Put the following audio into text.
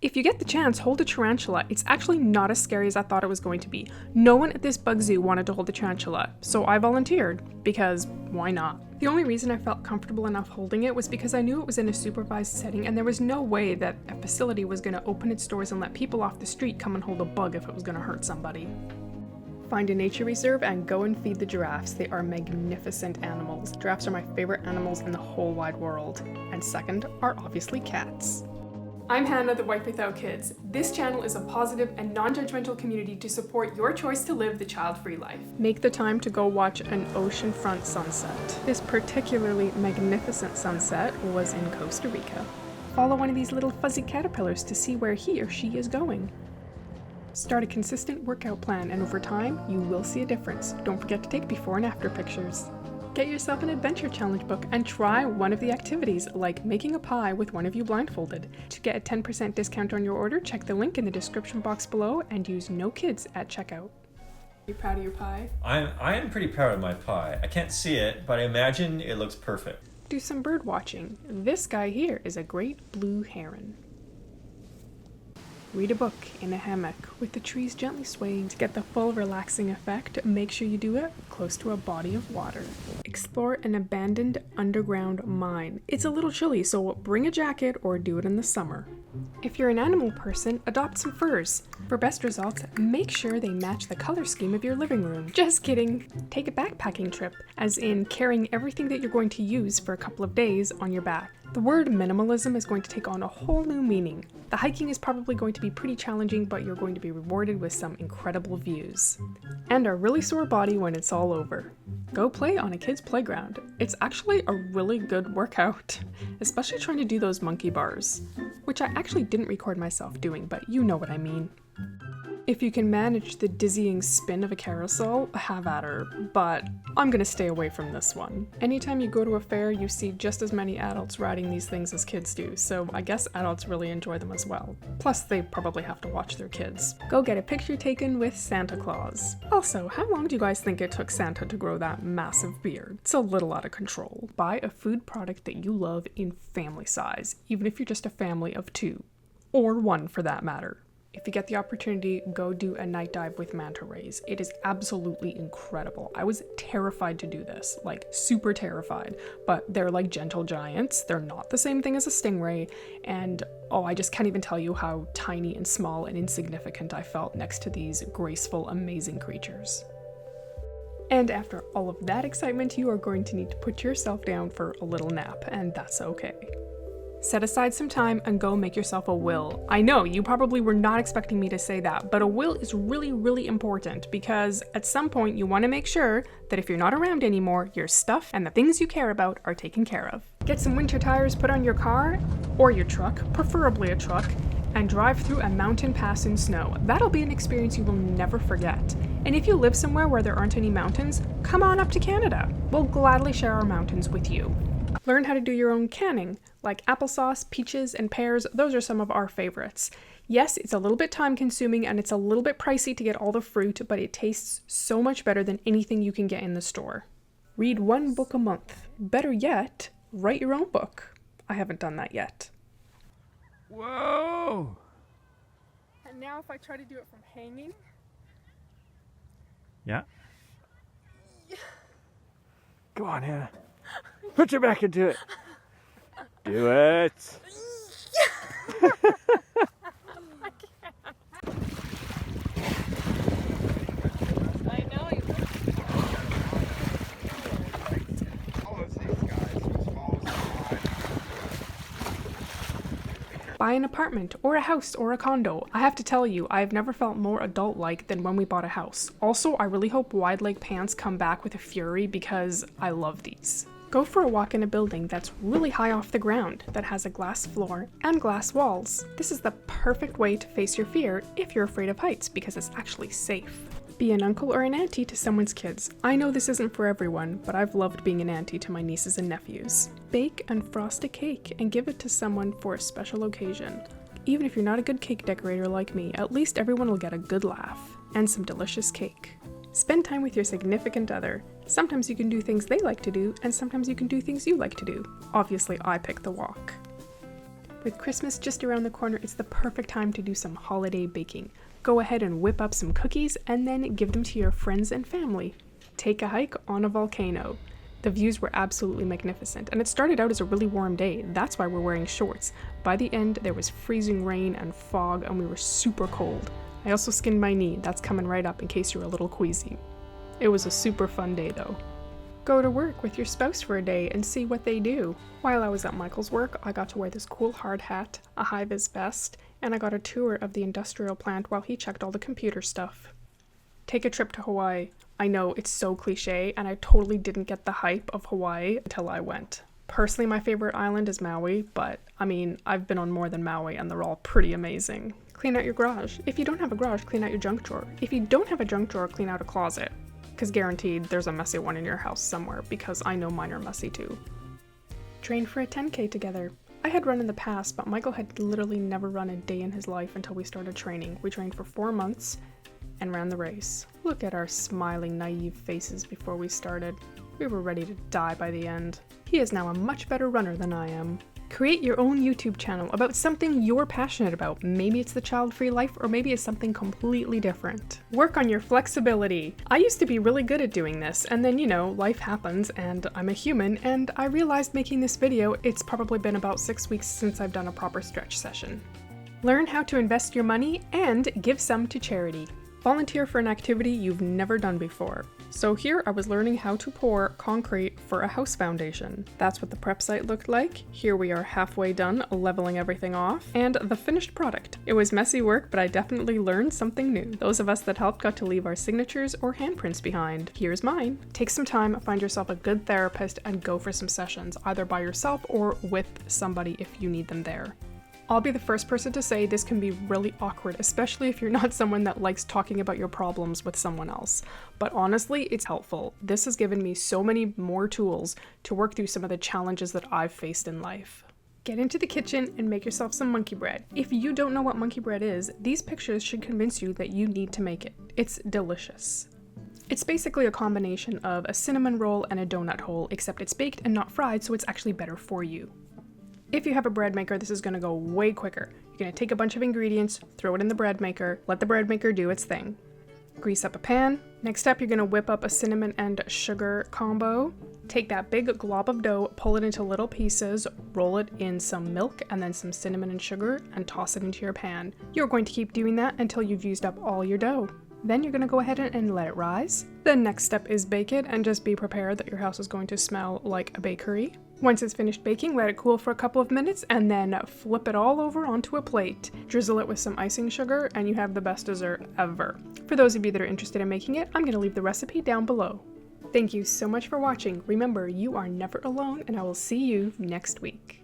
If you get the chance, hold a tarantula. It's actually not as scary as I thought it was going to be. No one at this bug zoo wanted to hold the tarantula, so I volunteered, because why not? The only reason I felt comfortable enough holding it was because I knew it was in a supervised setting and there was no way that a facility was going to open its doors and let people off the street come and hold a bug if it was going to hurt somebody. Find a nature reserve and go and feed the giraffes. They are magnificent animals. Giraffes are my favorite animals in the whole wide world. And second are obviously cats. I'm Hannah, the Wife Without Kids. This channel is a positive and non-judgmental community to support your choice to live the child-free life. Make the time to go watch an oceanfront sunset. This particularly magnificent sunset was in Costa Rica. Follow one of these little fuzzy caterpillars to see where he or she is going. Start a consistent workout plan, and over time, you will see a difference. Don't forget to take before and after pictures. Get yourself an adventure challenge book and try one of the activities, like making a pie with one of you blindfolded. To get a 10% discount on your order, check the link in the description box below and use no kids at checkout. Are you proud of your pie? I am pretty proud of my pie. I can't see it, but I imagine it looks perfect. Do some bird watching. This guy here is a great blue heron. Read a book in a hammock with the trees gently swaying. To get the full relaxing effect, make sure you do it close to a body of water. Explore an abandoned underground mine. It's a little chilly, so bring a jacket or do it in the summer. If you're an animal person, adopt some furs. For best results, make sure they match the color scheme of your living room. Just kidding. Take a backpacking trip, as in carrying everything that you're going to use for a couple of days on your back. The word minimalism is going to take on a whole new meaning. The hiking is probably going to be pretty challenging, but you're going to be rewarded with some incredible views. And a really sore body when it's all over. Go play on a kid's playground. It's actually a really good workout, especially trying to do those monkey bars, which I actually didn't record myself doing, but you know what I mean. If you can manage the dizzying spin of a carousel, have at her, but I'm gonna stay away from this one. Anytime you go to a fair, you see just as many adults riding these things as kids do, so I guess adults really enjoy them as well. Plus, they probably have to watch their kids. Go get a picture taken with Santa Claus. Also, how long do you guys think it took Santa to grow that massive beard? It's a little out of control. Buy a food product that you love in family size, even if you're just a family of 2. Or 1 for that matter. If you get the opportunity, go do a night dive with manta rays. It is absolutely incredible. I was terrified to do this, like super terrified, but they're like gentle giants. They're not the same thing as a stingray, and I just can't even tell you how tiny and small and insignificant I felt next to these graceful, amazing creatures. And after all of that excitement, you are going to need to put yourself down for a little nap, and that's okay. Set aside some time and go make yourself a will. I know, you probably were not expecting me to say that, but a will is really, really important because at some point you want to make sure that if you're not around anymore, your stuff and the things you care about are taken care of. Get some winter tires put on your car or your truck, preferably a truck, and drive through a mountain pass in snow. That'll be an experience you will never forget. And if you live somewhere where there aren't any mountains, come on up to Canada. We'll gladly share our mountains with you. Learn how to do your own canning, like applesauce, peaches, and pears. Those are some of our favorites. Yes, it's a little bit time consuming and it's a little bit pricey to get all the fruit, but it tastes so much better than anything you can get in the store. Read 1 book a month. Better yet, write your own book. I haven't done that yet. Whoa! And now if I try to do it from hanging. Yeah? Go on, Hannah. Put your back into it. Do it. I can't. I know you. Buy an apartment or a house or a condo. I have to tell you, I've never felt more adult-like than when we bought a house. Also, I really hope wide leg pants come back with a fury because I love these. Go for a walk in a building that's really high off the ground, that has a glass floor and glass walls. This is the perfect way to face your fear if you're afraid of heights because it's actually safe. Be an uncle or an auntie to someone's kids. I know this isn't for everyone, but I've loved being an auntie to my nieces and nephews. Bake and frost a cake and give it to someone for a special occasion. Even if you're not a good cake decorator like me, at least everyone will get a good laugh and some delicious cake. Spend time with your significant other. Sometimes you can do things they like to do, and sometimes you can do things you like to do. Obviously, I pick the walk. With Christmas just around the corner, it's the perfect time to do some holiday baking. Go ahead and whip up some cookies and then give them to your friends and family. Take a hike on a volcano. The views were absolutely magnificent, and it started out as a really warm day. That's why we're wearing shorts. By the end, there was freezing rain and fog, and we were super cold. I also skinned my knee. That's coming right up in case you're a little queasy. It was a super fun day though. Go to work with your spouse for a day and see what they do. While I was at Michael's work, I got to wear this cool hard hat, a high-vis vest, and I got a tour of the industrial plant while he checked all the computer stuff. Take a trip to Hawaii. I know it's so cliche, and I totally didn't get the hype of Hawaii until I went. Personally, my favorite island is Maui, but I mean, I've been on more than Maui and they're all pretty amazing. Clean out your garage. If you don't have a garage, clean out your junk drawer. If you don't have a junk drawer, clean out a closet. Because guaranteed there's a messy one in your house somewhere, because I know mine are messy too. Train for a 10K together. I had run in the past, but Michael had literally never run a day in his life until we started training. We trained for 4 months and ran the race. Look at our smiling, naive faces before we started. We were ready to die by the end. He is now a much better runner than I am. Create your own YouTube channel about something you're passionate about. Maybe it's the child-free life, or maybe it's something completely different. Work on your flexibility. I used to be really good at doing this, and then, life happens, and I'm a human, and I realized making this video, it's probably been about 6 weeks since I've done a proper stretch session. Learn how to invest your money and give some to charity. Volunteer for an activity you've never done before. So here I was learning how to pour concrete for a house foundation. That's what the prep site looked like. Here we are halfway done, leveling everything off, and the finished product. It was messy work, but I definitely learned something new. Those of us that helped got to leave our signatures or handprints behind. Here's mine. Take some time, find yourself a good therapist, and go for some sessions, either by yourself or with somebody if you need them there. I'll be the first person to say this can be really awkward, especially if you're not someone that likes talking about your problems with someone else. But honestly, it's helpful. This has given me so many more tools to work through some of the challenges that I've faced in life. Get into the kitchen and make yourself some monkey bread. If you don't know what monkey bread is, these pictures should convince you that you need to make it. It's delicious. It's basically a combination of a cinnamon roll and a donut hole, except it's baked and not fried, so it's actually better for you. If you have a bread maker, this is going to go way quicker. You're going to take a bunch of ingredients, throw it in the bread maker, let the bread maker do its thing. Grease up a pan. Next up, you're going to whip up a cinnamon and sugar combo. Take that big glob of dough, pull it into little pieces, roll it in some milk and then some cinnamon and sugar, and toss it into your pan. You're going to keep doing that until you've used up all your dough. Then you're going to go ahead and let it rise. The next step is bake it, and just be prepared that your house is going to smell like a bakery. Once it's finished baking, let it cool for a couple of minutes and then flip it all over onto a plate. Drizzle it with some icing sugar and you have the best dessert ever. For those of you that are interested in making it, I'm going to leave the recipe down below. Thank you so much for watching. Remember, you are never alone, and I will see you next week.